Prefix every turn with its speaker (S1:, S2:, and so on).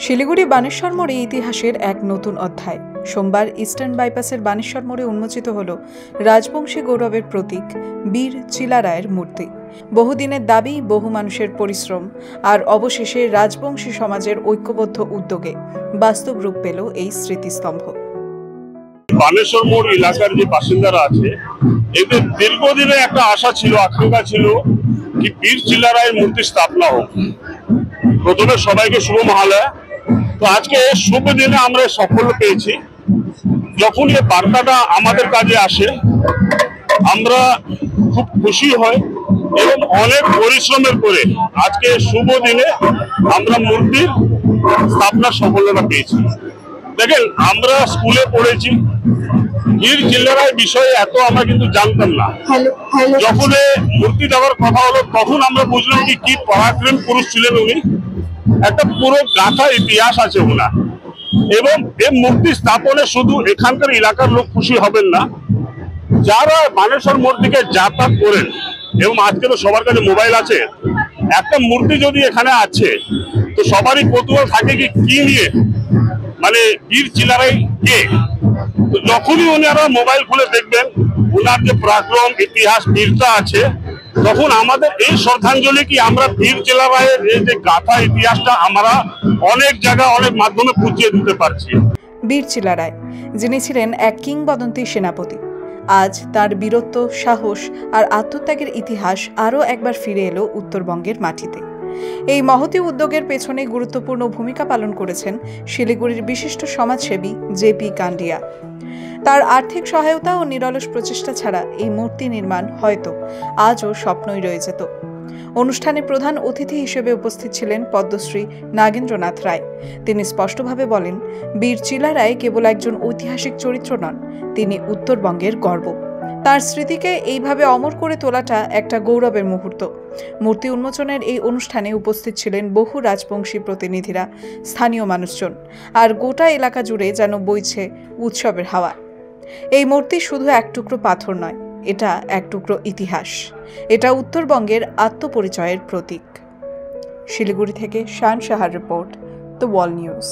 S1: শিলিগুড়ি বানেশ্বর মোড়ে ইতিহাসের এক নতুন অধ্যায়। সোমবার ইস্টার্ন বাইপাসের বানেশ্বর মোড়ে উন্মোচিত হল রাজবংশী গৌরবের প্রতীক বীর চিলারায়ের মূর্তি। বহুদিনের দাবি, বহু মানুষের পরিশ্রম আর অবশেষে রাজবংশী সমাজের ঐক্যবদ্ধ উদ্যোগে বাস্তব রূপ পেল এই স্মৃতিস্তম্ভ।
S2: বানেশ্বর মোড় এলাকার যে বাসিন্দারা আছে, এদের দীর্ঘদিনে একটা আশা ছিল, আকাঙ্ক্ষা ছিল কি বীর চিলারায়ের মূর্তি স্থাপনা হোক। প্রথমে সবাইকে শুভ মহালয়া। তো আজকে শুভ দিনে আমরা সাফল্য পেয়েছি। যখন এই বার্তাটা আমাদের কাছে আসে আমরা খুব খুশি হই এবং অনেক পরিশ্রমের পরে আজকে শুভ দিনে আমরা মূর্তির স্থাপনার সাফল্যটা পেয়েছি। দেখেন, আমরা স্কুলে পড়েছি, বীর চিলারায় বিষয়ে এত আমরা কিন্তু জানতাম না। যখন মূর্তি দেওয়ার কথা হলো তখন আমরা বুঝলাম কি পরাক্রম পুরুষ ছিলেন উনি। একটা পুরো গাথা ইতিহাস আছে ওনার। এবং এই মূর্তি স্থাপনে শুধু এখানকার এলাকার লোক খুশি হবেন না, যারা বানেশ্বর মোড় থেকে যাতায়াত করেন, এবং আজকে তো সবার কাছে মোবাইল আছে, একটা মূর্তি যদি এখানে আছে তো সবারই কৌতূহল থাকে কি নিয়ে, মানে বীর চিলারাই কে। তো যখনই ওনারা মোবাইল খুলে দেখবেন ওনার যে পরাক্রম, ইতিহাস, বীরতা আছে, তখন আমাদের এই শ্রদ্ধাঞ্জলি কি আমরা বীর চিলারায়ের এই যে গাথা ইতিহাসটা আমরা অনেক জায়গায় অনেক মাধ্যমে পৌঁছে দিতে পারছি।
S1: বীর চিলারায়, যিনি ছিলেন এক কিংবদন্তি সেনাপতি, আজ তার বীরত্ব, সাহস আর আত্মত্যাগের ইতিহাস আরও একবার ফিরে এলো উত্তরবঙ্গের মাটিতে। এই মহতী উদ্যোগের পেছনে গুরুত্বপূর্ণ ভূমিকা পালন করেছেন শিলিগুড়ির বিশিষ্ট সমাজসেবী জেপি কান্ডিয়া। তার আর্থিক সহায়তা ও নিরলস প্রচেষ্টা ছাড়া এই মূর্তি নির্মাণ হয়তো আজও স্বপ্নই রয়ে যেত। অনুষ্ঠানে প্রধান অতিথি হিসেবে উপস্থিত ছিলেন পদ্মশ্রী নাগেন্দ্রনাথ রায়। তিনি স্পষ্টভাবে বলেন, বীর চিলারায় কেবল একজন ঐতিহাসিক চরিত্র নন, তিনি উত্তরবঙ্গের গর্ব। তার স্মৃতিকে এইভাবে অমর করে তোলাটা একটা গৌরবের মুহূর্ত। মূর্তি উন্মোচনের এই অনুষ্ঠানে উপস্থিত ছিলেন বহু রাজবংশী প্রতিনিধিরা, স্থানীয় মানুষজন, আর গোটা এলাকা জুড়ে যেন বইছে উৎসবের হাওয়া। এই মূর্তি শুধু এক টুকরো পাথর নয়, এটা এক টুকরো ইতিহাস। এটা উত্তরবঙ্গের আত্মপরিচয়ের প্রতীক। শিলিগুড়ি থেকে শান সাহার রিপোর্ট, দ্য ওয়াল নিউজ।